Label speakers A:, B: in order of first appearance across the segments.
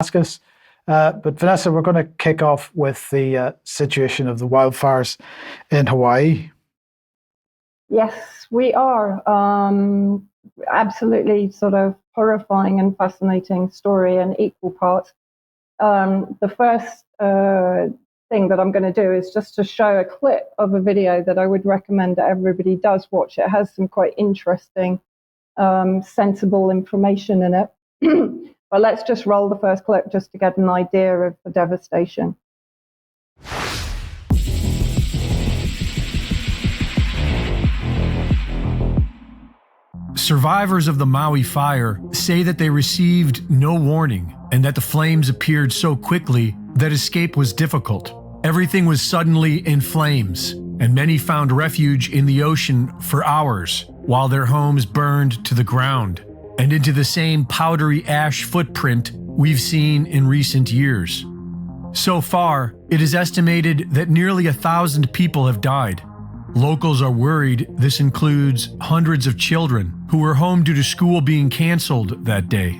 A: Damascus. But Vanessa, we're going to kick off with the situation of the wildfires in Hawaii.
B: Yes, we are. Absolutely sort of horrifying and fascinating story in equal parts. The first thing that I'm going to do is just to show a clip of a video that I would recommend that everybody does watch. It has some quite interesting, sensible information in it. But let's just roll the first clip just to get an idea of the devastation.
C: Survivors of the Maui fire say that they received no warning and that the flames appeared so quickly that escape was difficult. Everything was suddenly in flames, and many found refuge in the ocean for hours while their homes burned to the ground and into the same powdery ash footprint we've seen in recent years. So far, it is estimated that nearly 1,000 people have died. Locals are worried this includes hundreds of children who were home due to school being canceled that day.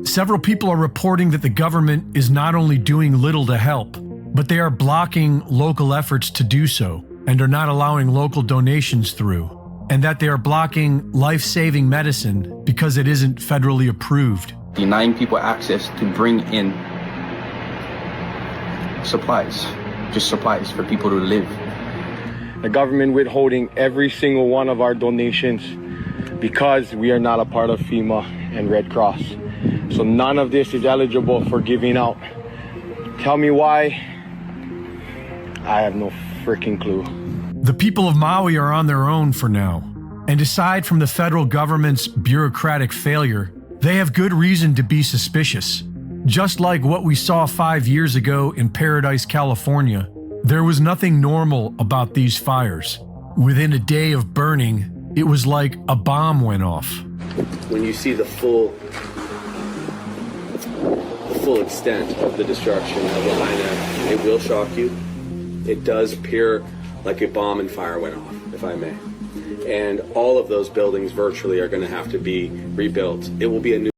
C: Several people are reporting that the government is not only doing little to help, but they are blocking local efforts to do so and are not allowing local donations through, and that they are blocking life-saving medicine because it isn't federally approved.
D: Denying people access to bring in supplies, just supplies for people to live.
E: The government withholding every single one of our donations because we are not a part of FEMA and Red Cross. So none of this is eligible for giving out. Tell me why? I have no freaking clue.
C: The people of Maui are on their own for now. And aside from the federal government's bureaucratic failure, they have good reason to be suspicious. Just like what we saw 5 years ago in Paradise, California, there was nothing normal about these fires. Within a day of burning, it was like a bomb went off.
F: When you see the full extent of the destruction of Lahaina, it will shock you. It does appear like a bomb and fire went off, if I may. And all of those buildings virtually are going to have to be rebuilt. It will be a new...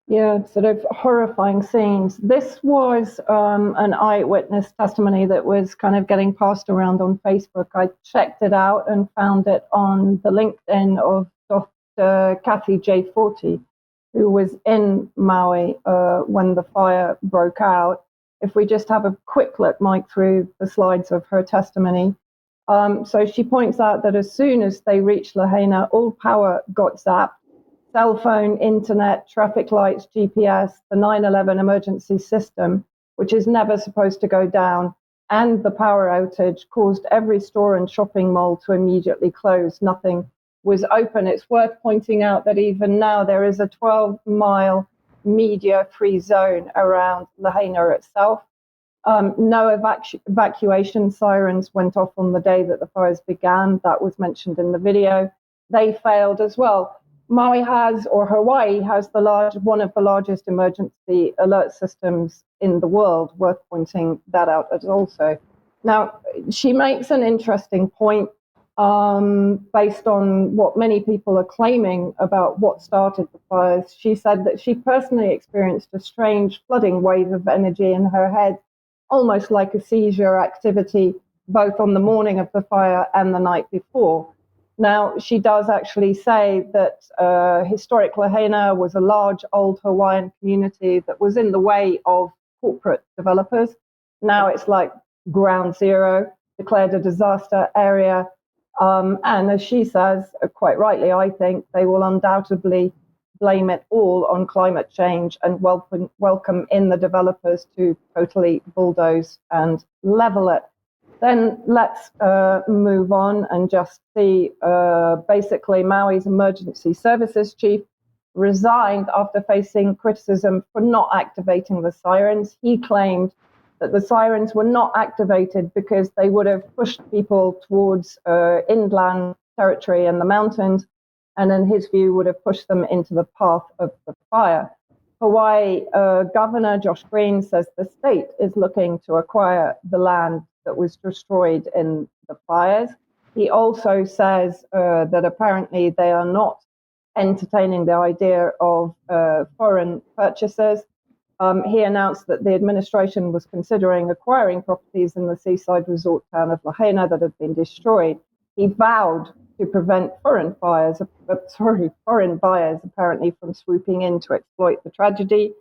B: Yeah, sort of horrifying scenes. This was an eyewitness testimony that was kind of getting passed around on Facebook. I checked it out and found it on the LinkedIn of Dr. Kathy J. Forty, who was in Maui when the fire broke out. If we just have a quick look, Mike, through the slides of her testimony. So she points out that as soon as they reached Lahaina, all power got zapped. Cell phone, internet, traffic lights, GPS, the 911 emergency system, which is never supposed to go down, and the power outage caused every store and shopping mall to immediately close. Nothing was open. It's worth pointing out that even now there is a 12-mile media-free zone around Lahaina itself. No evacuation sirens went off on the day that the fires began. That was mentioned in the video. They failed as well. Maui has, or Hawaii has, one of the largest emergency alert systems in the world, worth pointing that out as also. Now, she makes an interesting point based on what many people are claiming about what started the fires. She said that she personally experienced a strange flooding wave of energy in her head, almost like a seizure activity, both on the morning of the fire and the night before. Now, she does actually say that historic Lahaina was a large old Hawaiian community that was in the way of corporate developers. Now it's like ground zero, declared a disaster area. And as she says, quite rightly, I think, they will undoubtedly blame it all on climate change and welcome in the developers to totally bulldoze and level it. Then let's move on and just see, basically, Maui's emergency services chief resigned after facing criticism for not activating the sirens. He claimed that the sirens were not activated because they would have pushed people towards inland territory and the mountains, and in his view would have pushed them into the path of the fire. Hawaii Governor Josh Green says the state is looking to acquire the land that was destroyed in the fires. He also says that apparently they are not entertaining the idea of foreign purchasers. He announced that the administration was considering acquiring properties in the seaside resort town of Lahaina that had been destroyed. He vowed to prevent foreign buyers apparently from swooping in to exploit the tragedy,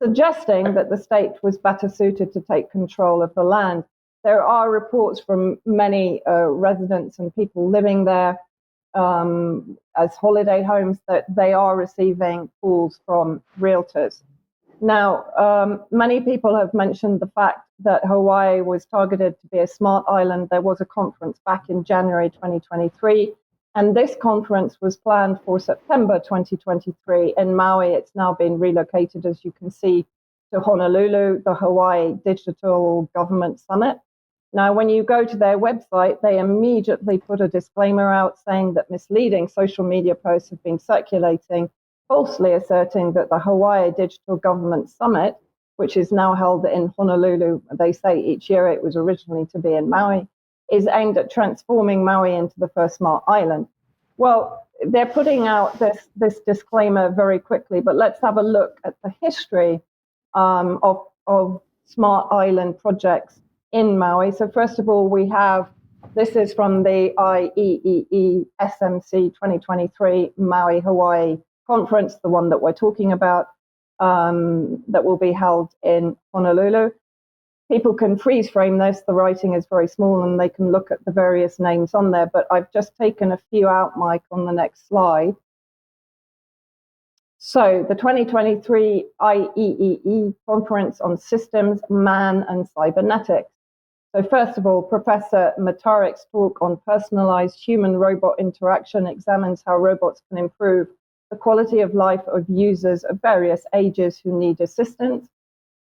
B: suggesting that the state was better suited to take control of the land. There are reports from many residents and people living there as holiday homes that they are receiving calls from realtors. Now, many people have mentioned the fact that Hawaii was targeted to be a smart island. There was a conference back in January 2023, and this conference was planned for September 2023 in Maui. It's now been relocated, as you can see, to Honolulu, the Hawaii Digital Government Summit. Now, when you go to their website, they immediately put a disclaimer out saying that misleading social media posts have been circulating, falsely asserting that the Hawaii Digital Government Summit, which is now held in Honolulu, they say each year, it was originally to be in Maui, is aimed at transforming Maui into the first smart island. Well, they're putting out this disclaimer very quickly, but let's have a look at the history of smart island projects in Maui. So first of all, this is from the IEEE SMC 2023 Maui, Hawaii conference, the one that we're talking about, that will be held in Honolulu. People can freeze frame this. The writing is very small and they can look at the various names on there, but I've just taken a few out, Mike, on the next slide. So the 2023 IEEE Conference on Systems, Man and Cybernetics. So first of all, Professor Matarek's talk on personalized human-robot interaction examines how robots can improve the quality of life of users of various ages who need assistance.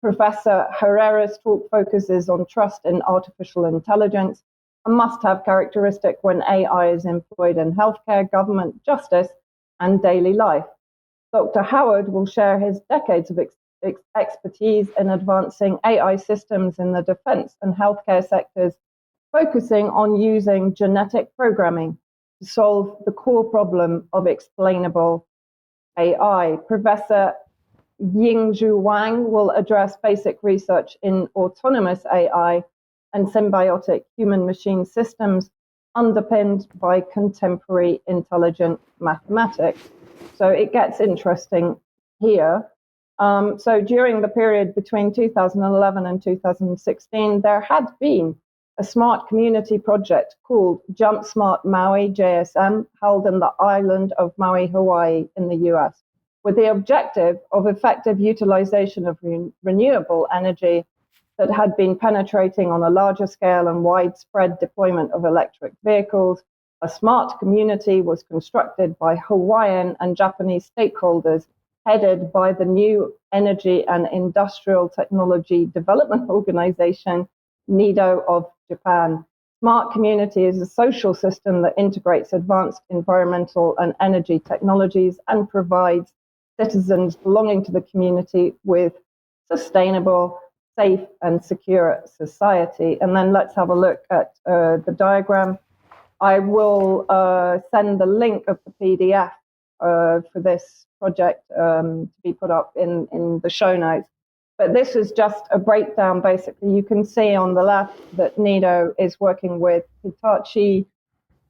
B: Professor Herrera's talk focuses on trust in artificial intelligence, a must-have characteristic when AI is employed in healthcare, government, justice, and daily life. Dr. Howard will share his decades of expertise in advancing AI systems in the defense and healthcare sectors, focusing on using genetic programming to solve the core problem of explainable AI. Professor Yingzhu Wang will address basic research in autonomous AI and symbiotic human-machine systems underpinned by contemporary intelligent mathematics. So it gets interesting here. So during the period between 2011 and 2016, there had been a smart community project called JUMPSmartMaui, JSM, held in the island of Maui, Hawaii in the US, with the objective of effective utilization of renewable energy that had been penetrating on a larger scale and widespread deployment of electric vehicles. A smart community was constructed by Hawaiian and Japanese stakeholders, headed by the New Energy and Industrial Technology Development Organization, NEDO of Japan. Smart community is a social system that integrates advanced environmental and energy technologies and provides citizens belonging to the community with sustainable, safe, and secure society. And then let's have a look at the diagram. I will send the link of the PDF for this project to be put up in the show notes. But this is just a breakdown, basically. You can see on the left that NEDO is working with Hitachi,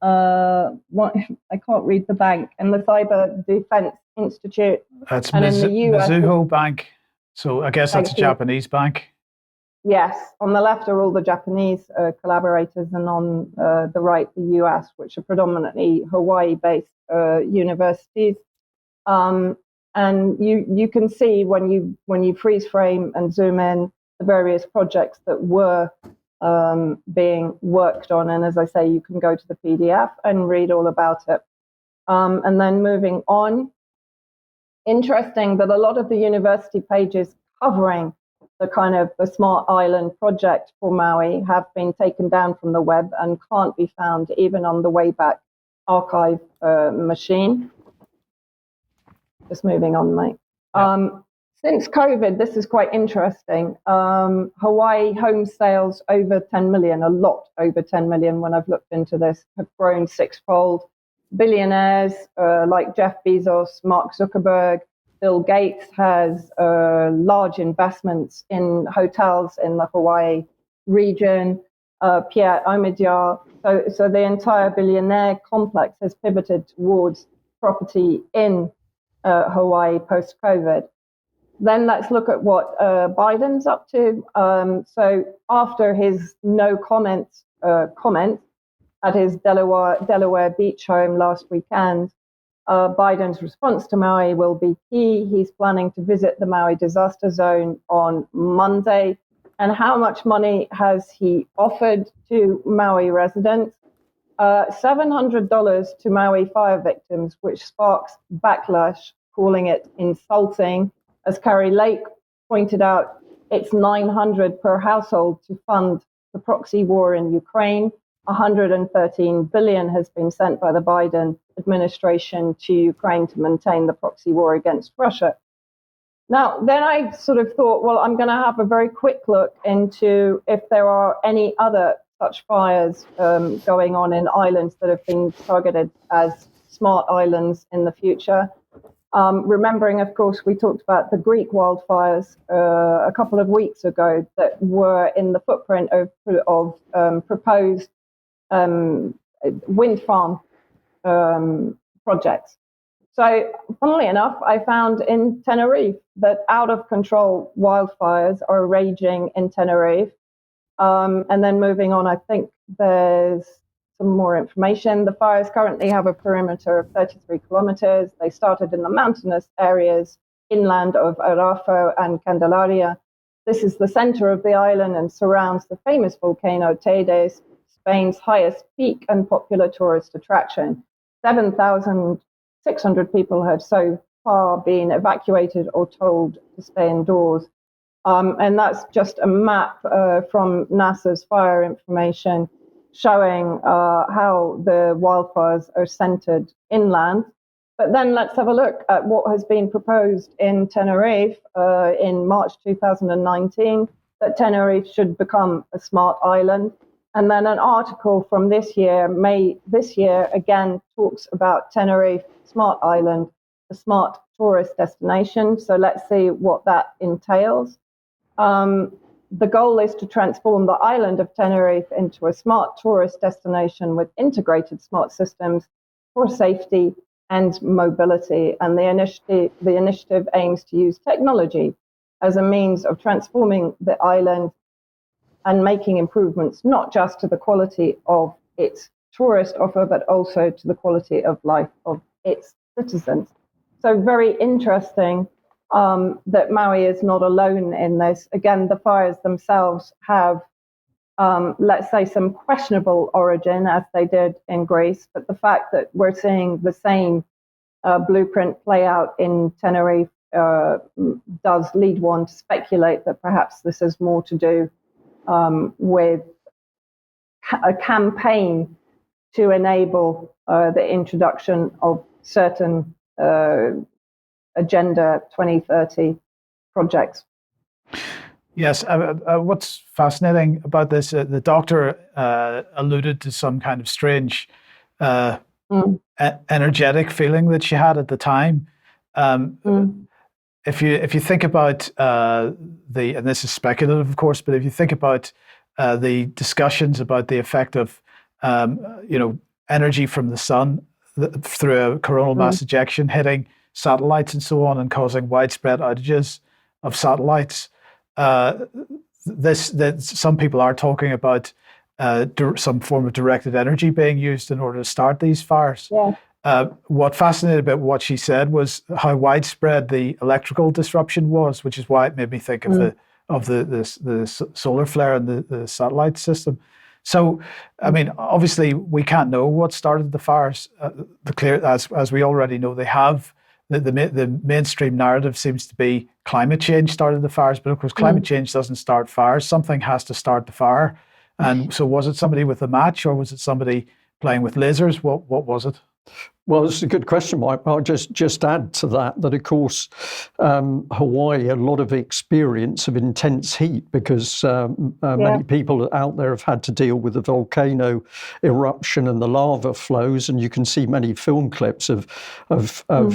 B: I can't read the bank, and the Cyber Defense Institute.
A: That's
B: and in the US,
A: Mizuho Bank. So I guess that's a Japanese bank.
B: Yes, on the left are all the Japanese collaborators, and on the right, the US, which are predominantly Hawaii-based universities. And you can see when you freeze frame and zoom in the various projects that were being worked on. And as I say, you can go to the PDF and read all about it. And then moving on, interesting that a lot of the university pages covering the kind of the Smart Island project for Maui have been taken down from the web and can't be found even on the Wayback Archive machine. Just moving on, mate. Since COVID, this is quite interesting. Hawaii home sales over 10 million, a lot over 10 million when I've looked into this, have grown sixfold. billionaires like Jeff Bezos, Mark Zuckerberg, Bill Gates has large investments in hotels in the Hawaii region, Pierre Omidyar. So the entire billionaire complex has pivoted towards property in Hawaii post-COVID. Then let's look at what Biden's up to. So after his no comment at his Delaware beach home last weekend, Biden's response to Maui will be key. He's planning to visit the Maui disaster zone on Monday. And how much money has he offered to Maui residents? $700 to Maui fire victims, which sparks backlash, calling it insulting. As Carrie Lake pointed out, it's $900 per household to fund the proxy war in Ukraine. $113 billion has been sent by the Biden administration to Ukraine to maintain the proxy war against Russia. Now, then I sort of thought, well, I'm going to have a very quick look into if there are any other such fires going on in islands that have been targeted as smart islands in the future. Remembering, of course, we talked about the Greek wildfires a couple of weeks ago that were in the footprint of proposed wind farm projects. So, funnily enough, I found in Tenerife that out-of-control wildfires are raging in Tenerife. And then moving on, I think there's some more information. The fires currently have a perimeter of 33 kilometers. They started in the mountainous areas inland of Arafo and Candelaria. This is the center of the island and surrounds the famous volcano Teide, Spain's highest peak and popular tourist attraction. 7,600 people have so far been evacuated or told to stay indoors. And that's just a map from NASA's fire information showing how the wildfires are centered inland. But then let's have a look at what has been proposed in Tenerife in March 2019, that Tenerife should become a smart island. And then an article from this year, May this year, again talks about Tenerife Smart Island, a smart tourist destination. So let's see what that entails. The goal is to transform the island of Tenerife into a smart tourist destination with integrated smart systems for safety and mobility. And the initiative aims to use technology as a means of transforming the island and making improvements not just to the quality of its tourist offer, but also to the quality of life of its citizens. So very interesting that Maui is not alone in this. Again, the fires themselves have, let's say, some questionable origin, as they did in Greece, but the fact that we're seeing the same blueprint play out in Tenerife does lead one to speculate that perhaps this has more to do with a campaign to enable the introduction of certain Agenda 2030 projects.
A: Yes, what's fascinating about this, the doctor alluded to some kind of strange energetic feeling that she had at the time. If you think about and this is speculative, of course, but if you think about the discussions about the effect of energy from the sun through a coronal mass ejection hitting satellites and so on and causing widespread outages of satellites, some people are talking about some form of directed energy being used in order to start these fires. Yeah. What fascinated about what she said was how widespread the electrical disruption was, which is why it made me think of the solar flare and the satellite system. So, I mean, obviously, we can't know what started the fires. As we already know, they have. The mainstream narrative seems to be climate change started the fires, but of course, climate change doesn't start fires. Something has to start the fire. And so, was it somebody with a match, or was it somebody playing with lasers? What was it?
G: Well, it's a good question, Mike. I'll just add to that, of course, Hawaii, a lot of experience of intense heat because many people out there have had to deal with the volcano eruption and the lava flows, and you can see many film clips of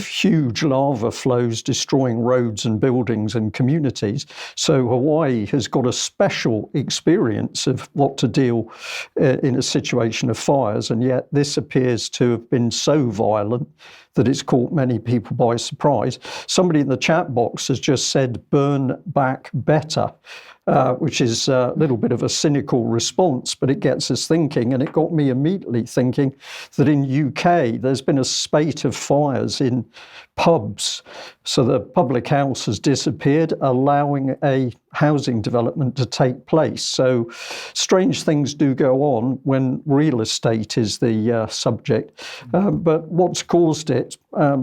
G: huge lava flows destroying roads and buildings and communities. So Hawaii has got a special experience of what to deal in a situation of fires, and yet this appears to have been so violent that it's caught many people by surprise. Somebody in the chat box has just said, burn back better, which is a little bit of a cynical response, but it gets us thinking, and it got me immediately thinking that in UK, there's been a spate of fires in pubs. So the public house has disappeared, allowing a housing development to take place. So strange things do go on when real estate is the subject. But what's caused it,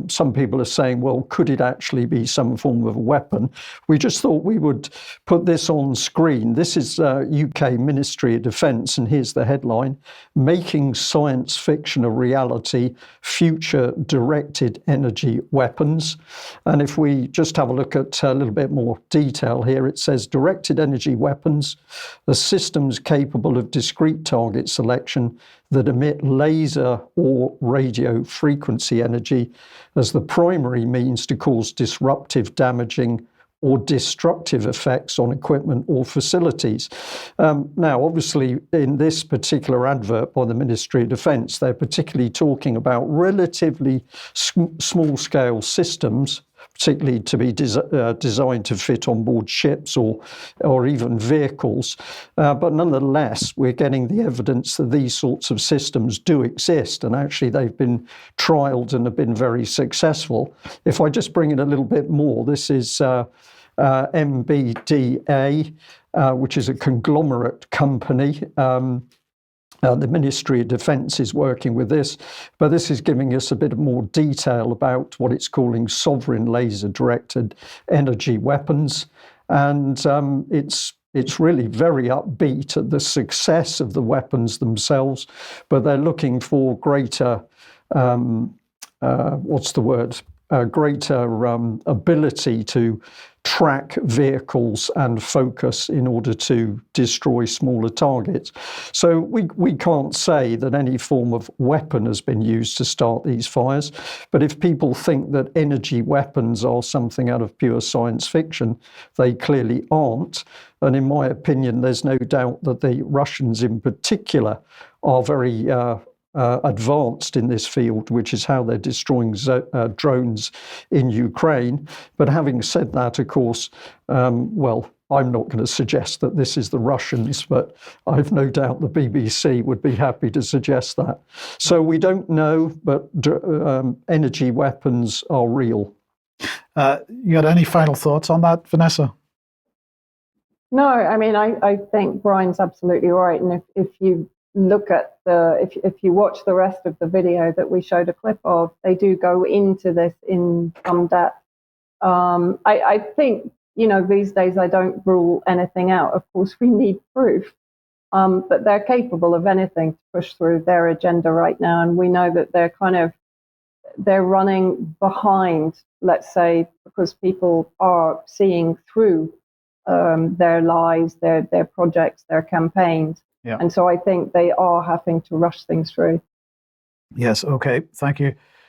G: some people are saying, well, could it actually be some form of a weapon? We just thought we would put this on screen. This is UK Ministry of Defence, and here's the headline: Making Science Fiction a Reality, Future Directed Energy Weapons. And if we just have a look at a little bit more detail here, it says directed energy weapons are systems capable of discrete target selection that emit laser or radio frequency energy as the primary means to cause disruptive, damaging, or destructive effects on equipment or facilities. Now, obviously, in this particular advert by the Ministry of Defence, they're particularly talking about relatively small-scale systems, particularly to be designed to fit on board ships or even vehicles. But nonetheless, we're getting the evidence that these sorts of systems do exist, and actually they've been trialled and have been very successful. If I just bring in a little bit more, this is MBDA, which is a conglomerate company. The Ministry of Defence is working with this, but this is giving us a bit more detail about what it's calling sovereign laser-directed energy weapons. And it's really very upbeat at the success of the weapons themselves, but they're looking for greater, greater ability to track vehicles and focus in order to destroy smaller targets. So we can't say that any form of weapon has been used to start these fires, but if people think that energy weapons are something out of pure science fiction, they clearly aren't. And in my opinion, there's no doubt that the Russians in particular are very advanced in this field, which is how they're destroying drones in Ukraine. But having said that, of course, well, I'm not going to suggest that this is the Russians, but I've no doubt the BBC would be happy to suggest that. So we don't know, but energy weapons are real.
A: You got any final thoughts on that, Vanessa?
B: No, I mean, I think Brian's absolutely right. And if you look at if you watch the rest of the video that we showed a clip of, they do go into this in some depth. I think, these days I don't rule anything out. Of course, we need proof, but they're capable of anything to push through their agenda right now. And we know that they're running behind, let's say, because people are seeing through their lies, their projects, their campaigns.
A: Yeah.
B: And so I think they are having to rush things through.
A: Yes. Okay. Thank you.